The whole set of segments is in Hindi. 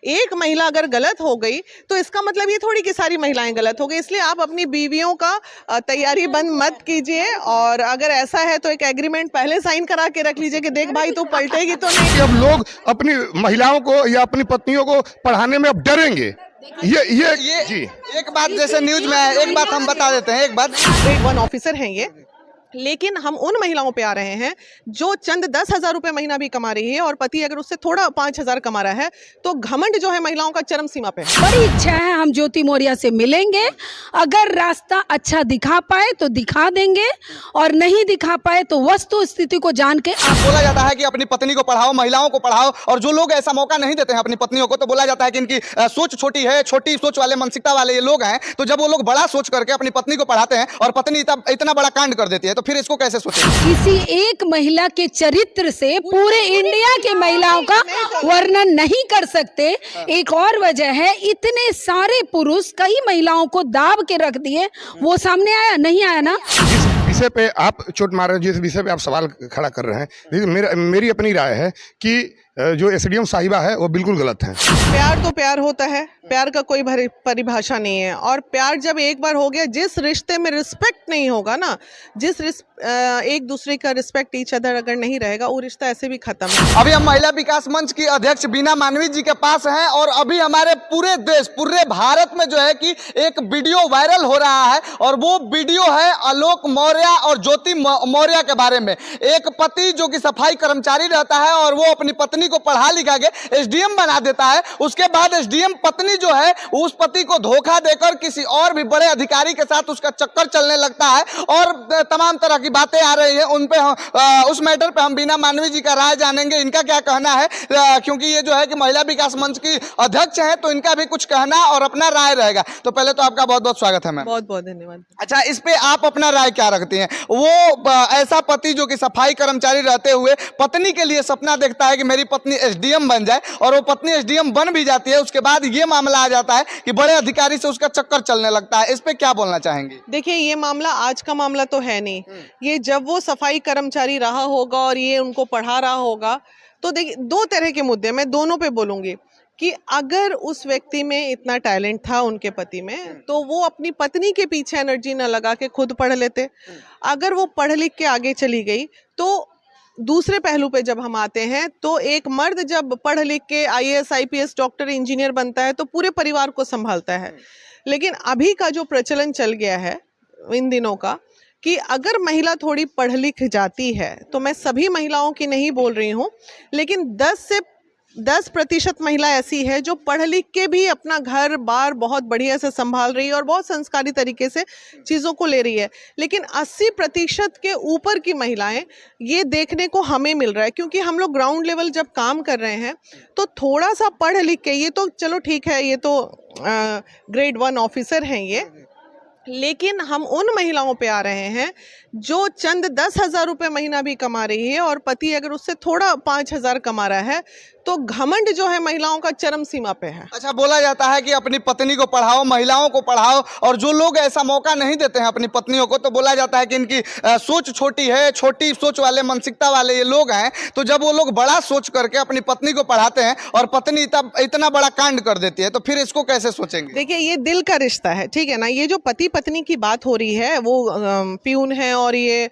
एक महिला अगर गलत हो गई तो इसका मतलब ये थोड़ी कि सारी महिलाएं गलत हो गई। इसलिए आप अपनी बीवियों का तैयारी बंद मत कीजिए, और अगर ऐसा है तो एक एग्रीमेंट पहले साइन करा के रख लीजिए कि देख भाई तू पलटेगी तो नहीं। अब लोग अपनी महिलाओं को या अपनी पत्नियों को पढ़ाने में अब डरेंगे। ये जी एक बात जैसे न्यूज में है, एक बात हम बता देते हैं, एक बात ग्रेड 1 ऑफिसर हैं ये, लेकिन हम उन महिलाओं पे आ रहे हैं जो चंद 10,000 रुपए महीना भी कमा रही है और पति अगर उससे थोड़ा 5,000 कमा रहा है, तो घमंड जो है महिलाओं का चरम सीमा पे है। बड़ी इच्छा है हम ज्योति मौर्य से मिलेंगे, अगर रास्ता अच्छा दिखा पाए तो दिखा देंगे, और नहीं दिखा पाए तो वस्तु स्थिति को जान के बोला जाता है कि अपनी पत्नी को पढ़ाओ, महिलाओं को पढ़ाओ, और जो लोग ऐसा मौका नहीं देते हैं अपनी पत्नियों को, तो बोला जाता है कि इनकी सोच छोटी है, छोटी सोच वाले, मानसिकता वाले ये लोग हैं। तो जब वो लोग बड़ा सोच करके अपनी पत्नी को पढ़ाते हैं और पत्नी इतना बड़ा कांड कर देती है, तो फिर इसको कैसे सोचें? किसी एक महिला के चरित्र से पूरे इंडिया के महिलाओं का वर्णन नहीं कर सकते। एक और वजह है, इतने सारे पुरुष कई महिलाओं को दाब के रख दिए, वो सामने आया नहीं आया ना। जिस विषय पे आप चोट मार रहे हो, जिस विषय पे आप सवाल खड़ा कर रहे हैं, मेरी अपनी राय है कि जो एसडीएम साहिबा है वो बिल्कुल गलत है। प्यार तो प्यार होता है, प्यार का कोई परिभाषा नहीं है, और प्यार जब एक बार हो गया, जिस रिश्ते में रिस्पेक्ट नहीं होगा ना, एक दूसरे का रिस्पेक्ट ईच अदर अगर नहीं रहेगा, वो रिश्ता ऐसे भी खत्म है। अभी हम महिला विकास मंच की अध्यक्ष बीना मानवी जी के पास हैं, और अभी हमारे पूरे देश, पूरे भारत में जो है कि एक वीडियो वायरल हो रहा है, और वो वीडियो है आलोक मौर्य और ज्योति मौर्य के बारे में। एक पति जो कि सफाई कर्मचारी रहता है और वो अपनी पत्नी को पढ़ा लिखा के एसडीएम बना देता है, उसके बाद एसडीएम पत्नी जो है उस पति को धोखा देकर किसी और भी बड़े अधिकारी के साथ उसका चक्कर चलने लगता है, और तमाम तरह की बातें आ रही हैं। उन पे उस मैटर पे हम बीना मानवी जी का राय जानेंगे, इनका क्या कहना है, क्योंकि ये जो है कि महिला विकास मंच की अध्यक्ष हैं, तो इनका भी कुछ कहना और अपना राय रहेगा। तो पहले तो आपका बहुत बहुत स्वागत है मैम। बहुत बहुत धन्यवाद। अच्छा, इस पे आप अपना राय क्या रखती हैं? वो ऐसा पति जो कि सफाई कर्मचारी रहते हुए पत्नी के लिए सपना देखता है कि मेरी पत्नी एसडीएम बन जाए, और वो पत्नी एसडीएम बन भी जाती है, उसके बाद ये मामला आ जाता है कि बड़े अधिकारी से उसका चक्कर चलने लगता है। इस पे क्या बोलना चाहेंगे? देखिए, ये मामला आज का मामला तो है नहीं, ये जब वो सफाई कर्मचारी रहा होगा और ये उनको पढ़ा रहा होगा, तो देखिए दो तरह के मुद्दे, मैं दोनों पे बोलूंगी कि अगर उस व्यक्ति में इतना टैलेंट था उनके पति में, तो वो अपनी पत्नी के पीछे एनर्जी न लगा के खुद पढ़ लेते। अगर वो पढ़ लिख के आगे चली गई, तो दूसरे पहलू पे जब हम आते हैं, तो एक मर्द जब पढ़ लिख के आईएएस, आईपीएस, डॉक्टर, इंजीनियर बनता है, तो पूरे परिवार को संभालता है। लेकिन अभी का जो प्रचलन चल गया है इन दिनों का, कि अगर महिला थोड़ी पढ़ लिख जाती है, तो मैं सभी महिलाओं की नहीं बोल रही हूँ, लेकिन 10% महिला ऐसी है जो पढ़ लिख के भी अपना घर बार बहुत बढ़िया से संभाल रही है और बहुत संस्कारी तरीके से चीज़ों को ले रही है। लेकिन 80% के ऊपर की महिलाएं, ये देखने को हमें मिल रहा है, क्योंकि हम लोग ग्राउंड लेवल जब काम कर रहे हैं, तो थोड़ा सा पढ़ लिख के, ये तो चलो ठीक है, ये तो ग्रेड 1 ऑफिसर हैं ये, लेकिन हम उन महिलाओं पे आ रहे हैं जो चंद 10,000 रुपए महीना भी कमा रही है और पति अगर उससे थोड़ा 5,000 कमा रहा है, तो घमंड जो है महिलाओं का चरम सीमा पे है। अच्छा, बोला जाता है कि अपनी पत्नी को पढ़ाओ, महिलाओं को पढ़ाओ, और जो लोग ऐसा मौका नहीं देते हैं अपनी पत्नियों को, तो बोला जाता है कि इनकी सोच छोटी है, छोटी सोच वाले, मानसिकता वाले ये लोग हैं। तो जब वो लोग बड़ा सोच करके अपनी पत्नी को पढ़ाते हैं और पत्नी इतना बड़ा कांड कर देती है, तो फिर इसको कैसे सोचेंगे? देखिए, ये दिल का रिश्ता है, ठीक है ना। ये जो पति पत्नी की बात हो रही है, वो प्यून है और ये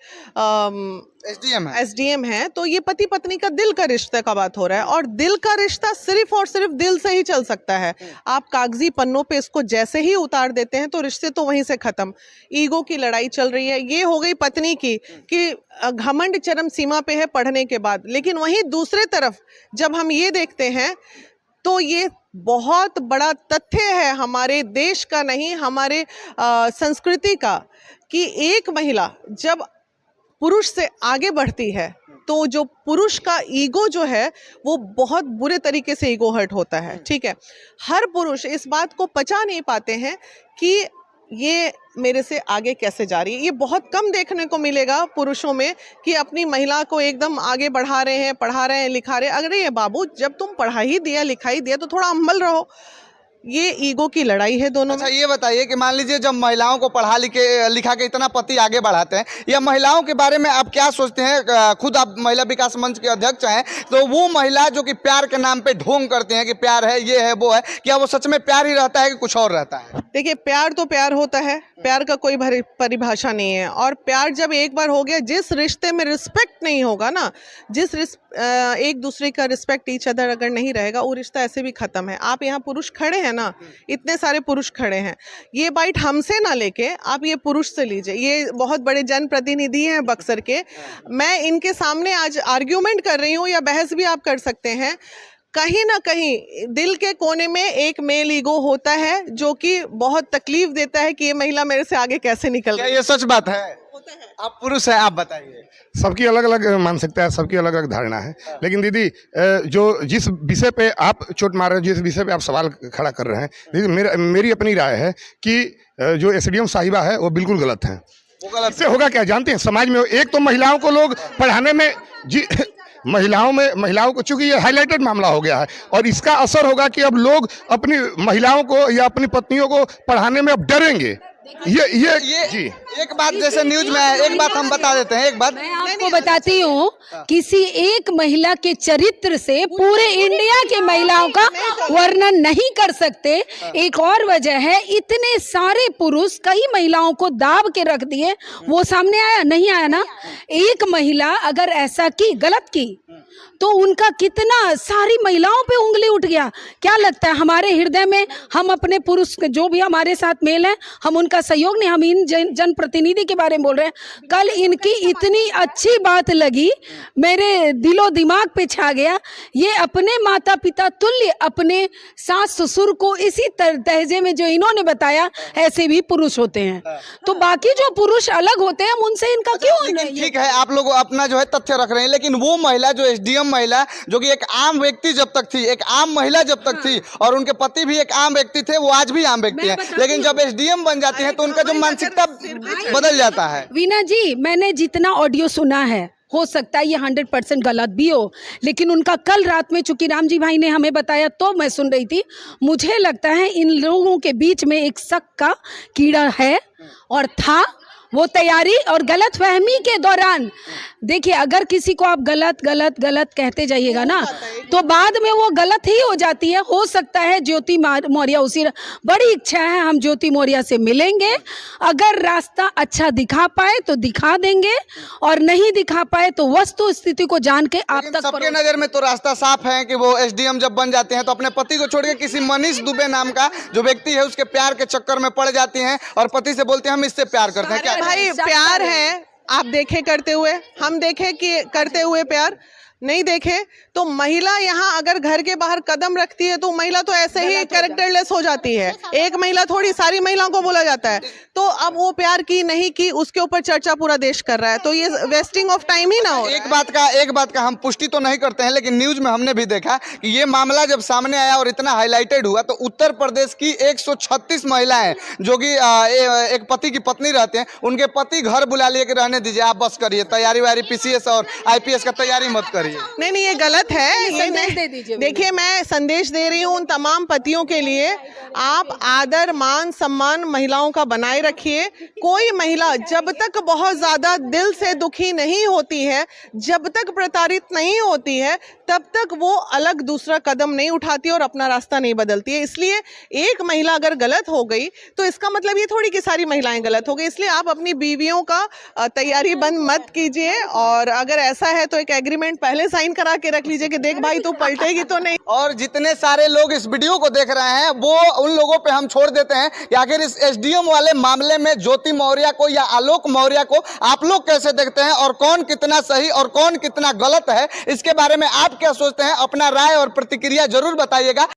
एसडीएम है, तो ये पति पत्नी का दिल का रिश्ते का बात हो रहा है, और दिल का रिश्ता सिर्फ और सिर्फ दिल से ही चल सकता है। आप कागजी पन्नों पे इसको जैसे ही उतार देते हैं, तो रिश्ते तो वहीं से खत्म। ईगो की लड़ाई चल रही है, ये हो गई पत्नी की कि घमंड चरम सीमा पे है पढ़ने के बाद। लेकिन वहीं दूसरे तरफ जब हम ये देखते हैं, तो ये बहुत बड़ा तथ्य है हमारे देश का, नहीं हमारे संस्कृति का, कि एक महिला जब पुरुष से आगे बढ़ती है, तो जो पुरुष का ईगो जो है, वो बहुत बुरे तरीके से ईगो हर्ट होता है, ठीक है। हर पुरुष इस बात को पचा नहीं पाते हैं कि ये मेरे से आगे कैसे जा रही है। ये बहुत कम देखने को मिलेगा पुरुषों में कि अपनी महिला को एकदम आगे बढ़ा रहे हैं, पढ़ा रहे हैं, लिखा रहे हैं। अरे ये बाबू, जब तुम पढ़ा ही दिया, लिखा ही दिया, तो थोड़ा अम्बल रहो। ये ईगो की लड़ाई है दोनों अच्छा में। ये बताइए कि मान लीजिए जब महिलाओं को पढ़ा लिखा के इतना पति आगे बढ़ाते हैं, या महिलाओं के बारे में आप क्या सोचते हैं? खुद आप महिला विकास मंच के अध्यक्ष हैं, तो वो महिला जो कि प्यार के नाम पे ढोंग करते हैं कि प्यार है, ये है, वो है, क्या वो सच में प्यार ही रहता है कि कुछ और रहता है? देखिए, प्यार तो प्यार होता है, प्यार का कोई परिभाषा नहीं है। और प्यार जब एक बार हो गया, जिस रिश्ते में रिस्पेक्ट नहीं होगा ना, एक दूसरे का रिस्पेक्ट ईच अदर अगर नहीं रहेगा, वो रिश्ता ऐसे भी खत्म है। आप यहाँ पुरुष खड़े हैं ना, इतने सारे पुरुष खड़े हैं, ये बाइट हमसे ना लेके आप ये पुरुष से लीजिए। ये बहुत बड़े जनप्रतिनिधि हैं बक्सर के, मैं इनके सामने आज आर्ग्यूमेंट कर रही हूँ, या बहस भी आप कर सकते हैं। कहीं ना कहीं दिल के कोने में एक मेल ईगो होता है जो कि बहुत तकलीफ देता है कि ये महिला मेरे से आगे कैसे निकल क्या गई। ये सच बात है? आप पुरुष हैं, आप बताइए। सबकी अलग अलग मानसिकता है, सबकी अलग अलग धारणा है। लेकिन दीदी, जो जिस विषय पे आप चोट मार रहे हैं, जिस विषय पे आप सवाल खड़ा कर रहे हैं, दीदी मेरी अपनी राय है कि जो एसडीएम साहिबा है वो बिल्कुल गलत है। वो गलत इससे होगा क्या जानते हैं? समाज में एक तो महिलाओं को लोग पढ़ाने में महिलाओं को, चूंकि ये हाईलाइटेड मामला हो गया है, और इसका असर होगा कि अब लोग अपनी महिलाओं को या अपनी पत्नियों को पढ़ाने में अब डरेंगे। ये जी एक बात जैसे न्यूज में है, एक बात हम बता देते हैं। एक बात मैं आपको बताती हूँ, किसी एक महिला के चरित्र से पूरे इंडिया के महिलाओं का वर्णन नहीं कर सकते। एक और वजह है, इतने सारे पुरुष कई महिलाओं को दाब के रख दिए, वो सामने आया नहीं आया ना। एक महिला अगर ऐसा की, गलत की, तो उनका कितना सारी महिलाओं पे उंगली उठ गया। क्या लगता है हमारे हृदय में, हम अपने पुरुष जो भी हमारे साथ मेल है, हम उनका सहयोग नहीं, हम इन जनप्रतिनिधि के बारे में बोल रहे हैं। कल इनकी इतनी अच्छी बात लगी, मेरे दिलो दिमाग पे छा गया। ये अपने माता पिता तुल्य अपने सास ससुर को इसी तहजे में जो इन्होंने बताया, ऐसे भी पुरुष होते हैं। तो बाकी जो पुरुष अलग होते हैं, उनसे इनका क्यों? ठीक है, आप लोग अपना जो है तथ्य रख रहे हैं, लेकिन वो महिला जो एसडीएम महिला, जो कि एक आम व्यक्ति जब तक थी, एक आम महिला जब तक थी, और उनके पति भी एक आम व्यक्ति थे, वो आज भी आम व्यक्ति हैं, लेकिन जब एसडीएम बन जाती हैं तो उनका जो मानसिकता बदल जाता है। वीना जी, मैंने जितना ऑडियो सुना है, हो सकता है ये 100% गलत भी हो, लेकिन उनका कल रात में चूंकि राम जी भाई ने हमें बताया तो मैं सुन रही थी, मुझे लगता है इन लोगों के बीच में एक शक का कीड़ा है और था। वो तैयारी और गलत फहमी के दौरान, देखिए, अगर किसी को आप गलत गलत गलत कहते जाइएगा ना, तो बाद में वो गलत ही हो जाती है। हो सकता है ज्योति मौर्य, उसी बड़ी इच्छा है हम ज्योति मौर्य से मिलेंगे, अगर रास्ता अच्छा दिखा पाए तो दिखा देंगे, और नहीं दिखा पाए तो वस्तु स्थिति को जान के आप तक। सबके नजर में तो रास्ता साफ है कि वो एसडीएम जब बन जाते हैं तो अपने पति को छोड़ के किसी मनीष दुबे नाम का जो व्यक्ति है उसके प्यार के चक्कर में पड़ जाती हैं, और पति से बोलते हैं हम इससे प्यार करते हैं। क्या भाई, प्यार है, आप देखे करते हुए, हम देखे कि करते हुए प्यार नहीं देखे, तो महिला यहाँ अगर घर के बाहर कदम रखती है तो महिला तो ऐसे ही कैरेक्टरलेस हो जाती है। एक महिला थोड़ी, सारी महिलाओं को बोला जाता है। तो अब वो प्यार की नहीं की, उसके ऊपर चर्चा पूरा देश कर रहा है, तो ये वेस्टिंग ऑफ टाइम ही ना हो। एक बात का हम पुष्टि तो नहीं करते हैं, लेकिन न्यूज में हमने भी देखा कि ये मामला जब सामने आया और इतना हाईलाइटेड हुआ, तो उत्तर प्रदेश की 136 महिलाएं जो कि एक पति की पत्नी रहते हैं, उनके पति घर बुला लिए कि रहने दीजिए, आप बस करिए, तैयारी वारी पीसीएस और आईपीएस का तैयारी मत करिए। नहीं, ये गलत है। ये देखिए, मैं संदेश दे रही हूँ उन तमाम पतियों के लिए, आप आदर मान सम्मान महिलाओं का बनाए रखिए। कोई महिला जब तक बहुत ज्यादा दिल से दुखी नहीं होती है, जब तक प्रताड़ित नहीं होती है, तब तक वो अलग दूसरा कदम नहीं उठाती और अपना रास्ता नहीं बदलती है। इसलिए एक महिला अगर गलत हो गई तो इसका मतलब ये थोड़ी कि सारी महिलाएं गलत हो गई। इसलिए आप अपनी बीवियों का तैयारी बंद मत कीजिए, और अगर ऐसा है तो एक एग्रीमेंट पहले साइन करा के रख लीजिए कि देख भाई तू पलटेगी तो नहीं। और जितने सारे लोग इस वीडियो को देख रहे हैं, वो उन लोगों पे हम छोड़ देते हैं कि आखिर इस एसडीएम वाले मामले में ज्योति मौर्य को या आलोक मौर्य को आप लोग कैसे देखते हैं, और कौन कितना सही और कौन कितना गलत है, इसके बारे में आप क्या सोचते हैं? अपना राय और प्रतिक्रिया जरूर बताइएगा।